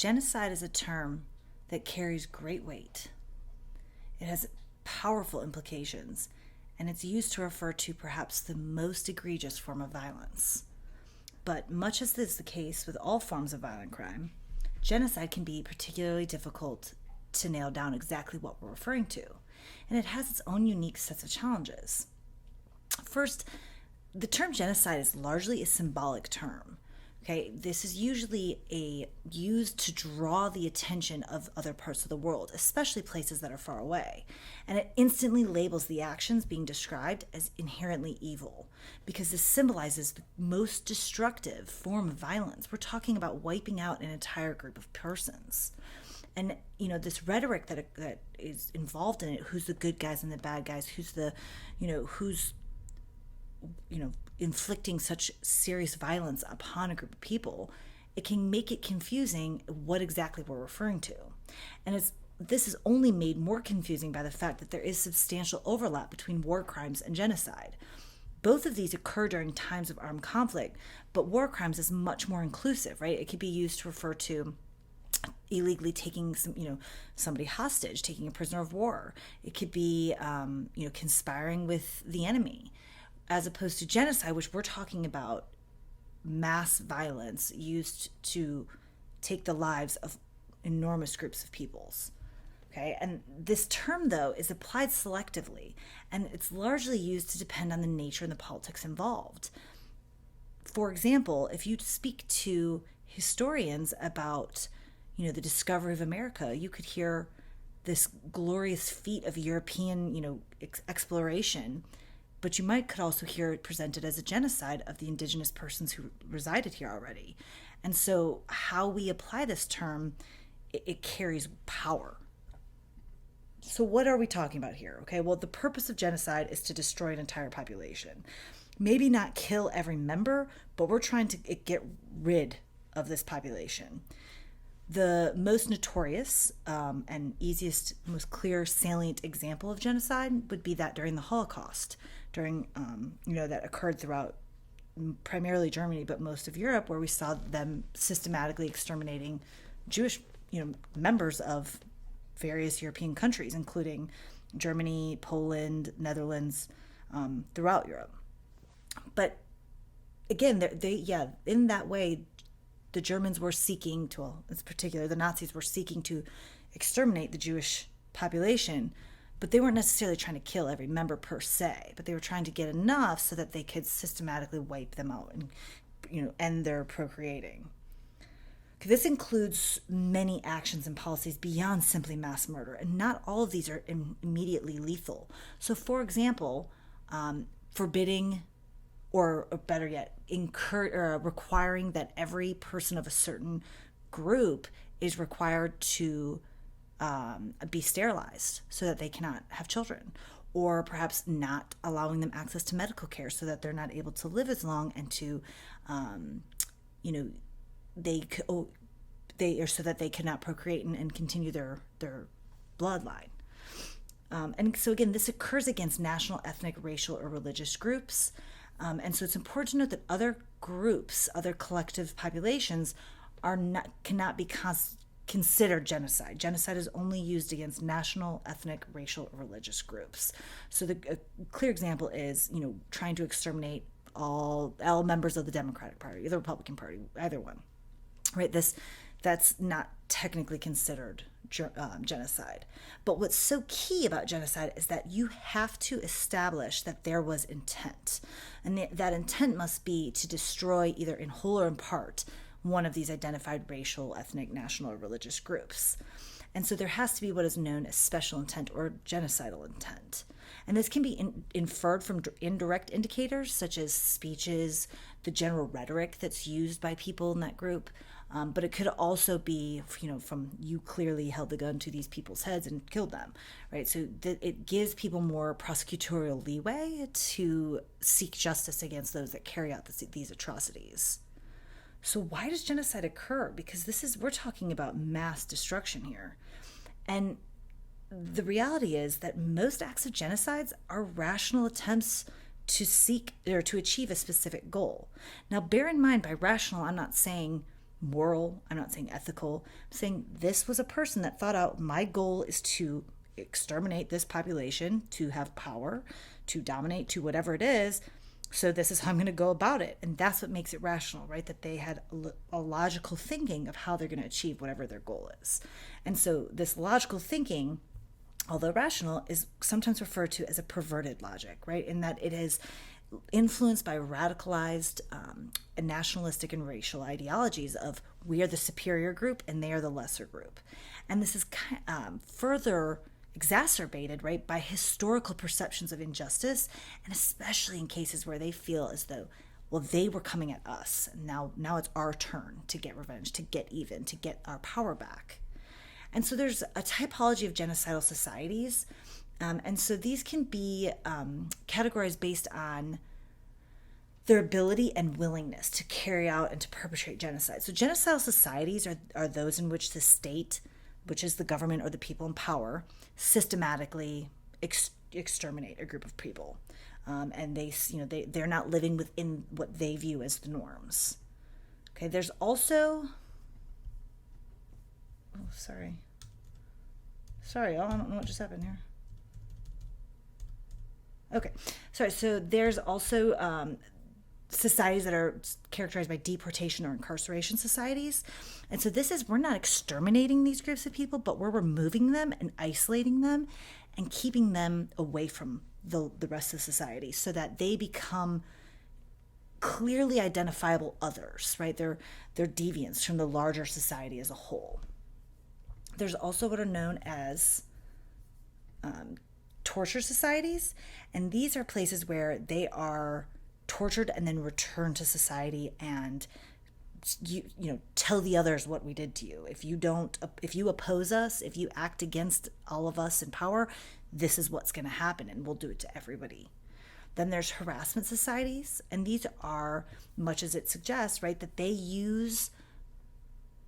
Genocide is a term that carries great weight. It has powerful implications, and it's used to refer to perhaps the most egregious form of violence. But much as is the case with all forms of violent crime, genocide can be particularly difficult to nail down exactly what we're referring to, and it has its own unique sets of challenges. First, the term genocide is largely a symbolic term. Okay, this is usually used to draw the attention of other parts of the world, especially places that are far away. And it instantly labels the actions being described as inherently evil because this symbolizes the most destructive form of violence. We're talking about wiping out an entire group of persons. And this rhetoric that is involved in it, who's the good guys and the bad guys, who's inflicting such serious violence upon a group of people, it can make it confusing what exactly we're referring to. And this is only made more confusing by the fact that there is substantial overlap between war crimes and genocide. Both of these occur during times of armed conflict, but war crimes is much more inclusive, right? It could be used to refer to illegally taking somebody hostage, taking a prisoner of war. It could be conspiring with the enemy, as opposed to genocide, which we're talking about mass violence used to take the lives of enormous groups of peoples. Okay, and this term, though, is applied selectively, and it's largely used to depend on the nature and the politics involved. For example, if you speak to historians about, the discovery of America, you could hear this glorious feat of European, exploration, but you could also hear it presented as a genocide of the indigenous persons who resided here already. And so how we apply this term, it carries power. So what are we talking about here? Okay, well, the purpose of genocide is to destroy an entire population. Maybe not kill every member, but we're trying to get rid of this population. The most notorious and easiest, most clear, salient example of genocide would be that during the Holocaust, that occurred throughout primarily Germany, but most of Europe, where we saw them systematically exterminating Jewish, members of various European countries, including Germany, Poland, Netherlands, throughout Europe. But again, in that way, the Germans were seeking to, in particular, the Nazis were seeking to exterminate the Jewish population, but they weren't necessarily trying to kill every member per se, but they were trying to get enough so that they could systematically wipe them out and, end their procreating. This includes many actions and policies beyond simply mass murder, and not all of these are immediately lethal. So, for example, forbidding, or better yet, requiring that every person of a certain group is required to be sterilized so that they cannot have children, or perhaps not allowing them access to medical care so that they're not able to live as long and to, so that they cannot procreate and continue their bloodline. And so again, this occurs against national, ethnic, racial, or religious groups. And so it's important to note that other groups, other collective populations cannot be considered genocide. Genocide is only used against national, ethnic, racial, or religious groups. So a clear example is, trying to exterminate all members of the Democratic Party, the Republican Party, either one, right? That's not technically considered genocide. But what's so key about genocide is that you have to establish that there was intent. And that intent must be to destroy, either in whole or in part, one of these identified racial, ethnic, national, or religious groups. And so there has to be what is known as special intent or genocidal intent. And this can be inferred from indirect indicators such as speeches, the general rhetoric that's used by people in that group. But it could also be, from you clearly held the gun to these people's heads and killed them, right? So it gives people more prosecutorial leeway to seek justice against those that carry out these atrocities. So why does genocide occur? Because we're talking about mass destruction here. And the reality is that most acts of genocides are rational attempts to seek or to achieve a specific goal. Now, bear in mind, by rational, I'm not saying moral, I'm not saying ethical. I'm saying this was a person that thought out, my goal is to exterminate this population, to have power, to dominate, to whatever it is. So this is how I'm going to go about it. And that's what makes it rational, right? That they had a logical thinking of how they're going to achieve whatever their goal is. And so this logical thinking, although rational, is sometimes referred to as a perverted logic, right? In that it is influenced by radicalized nationalistic and racial ideologies of we are the superior group and they are the lesser group. And this is further exacerbated, right, by historical perceptions of injustice, and especially in cases where they feel as though, well, they were coming at us. Now it's our turn to get revenge, to get even, to get our power back. And so there's a typology of genocidal societies. And so these can be categorized based on their ability and willingness to carry out and to perpetrate genocide. So genocidal societies are those in which the state, which is the government or the people in power, systematically exterminate a group of people. And they're not living within what they view as the norms. Okay, there's also... Oh, sorry, I don't know what just happened here. Okay, sorry. So there's also societies that are characterized by deportation or incarceration societies. And so we're not exterminating these groups of people, but we're removing them and isolating them and keeping them away from the rest of society so that they become clearly identifiable others, right? They're deviants from the larger society as a whole. There's also what are known as torture societies, and these are places where they are tortured and then returned to society and tell the others what we did to you. If you oppose us, if you act against all of us in power, this is what's going to happen, and we'll do it to everybody. Then there's harassment societies, and these are, much as it suggests, right, that they use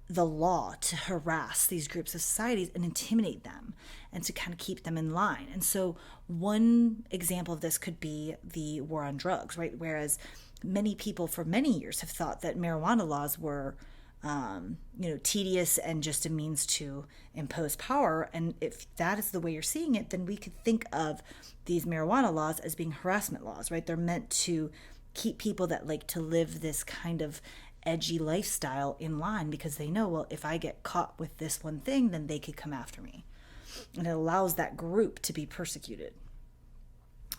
the law to harass these groups of societies and intimidate them and to kind of keep them in line. And so one example of this could be the war on drugs, right? Whereas many people for many years have thought that marijuana laws were, tedious and just a means to impose power. And if that is the way you're seeing it, then we could think of these marijuana laws as being harassment laws, right? They're meant to keep people that like to live this kind of edgy lifestyle in line because they know, well, if I get caught with this one thing, then they could come after me. And it allows that group to be persecuted.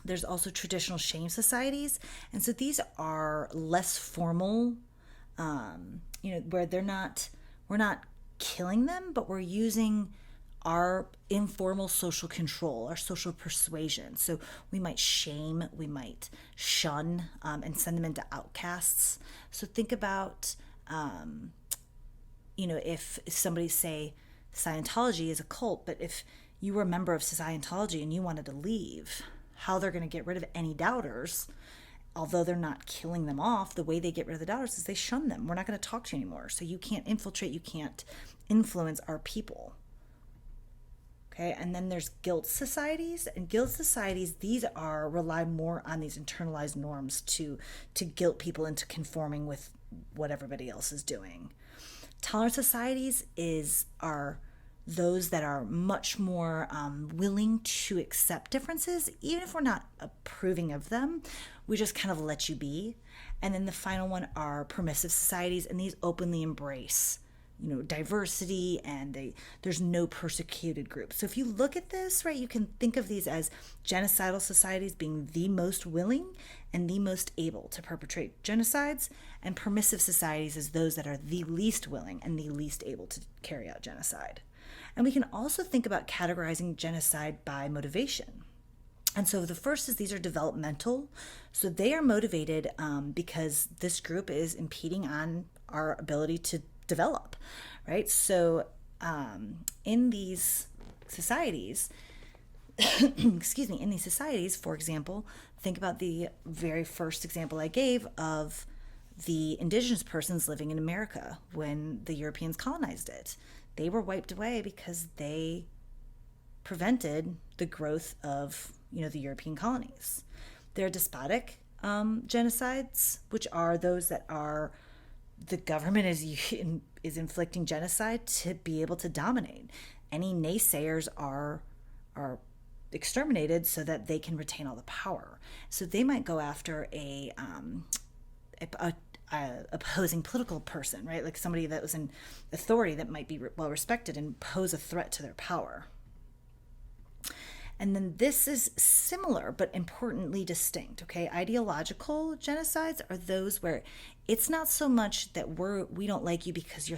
There's also traditional shame societies. And so these are less formal, where we're not killing them, but we're using our informal social control, our social persuasion. So we might shame, we might shun, and send them into outcasts. So think about, if somebody say Scientology is a cult, but if you were a member of Scientology and you wanted to leave, how they're going to get rid of any doubters, although they're not killing them off, the way they get rid of the doubters is they shun them. We're not going to talk to you anymore. So you can't infiltrate, you can't influence our people. Okay, and then there's guilt societies, and guilt societies, these rely more on these internalized norms to guilt people into conforming with what everybody else is doing. Tolerance societies are those that are much more willing to accept differences, even if we're not approving of them. We just kind of let you be. And then the final one are permissive societies, and these openly embrace diversity, and there's no persecuted group. So if you look at this, right, you can think of these as genocidal societies being the most willing and the most able to perpetrate genocides, and permissive societies as those that are the least willing and the least able to carry out genocide. And we can also think about categorizing genocide by motivation. And so the first is these are developmental. So they are motivated because this group is impeding on our ability to develop, right? So in these societies, for example, think about the very first example I gave of the indigenous persons living in America when the Europeans colonized it. They were wiped away because they prevented the growth of the European colonies. There are despotic genocides, which are those that are The government is inflicting genocide to be able to dominate. Any naysayers are exterminated so that they can retain all the power. So they might go after a opposing political person, right? Like somebody that was in authority that might be well respected and pose a threat to their power. And then this is similar but importantly distinct, okay? Ideological genocides are those where it's not so much that we don't like you because you're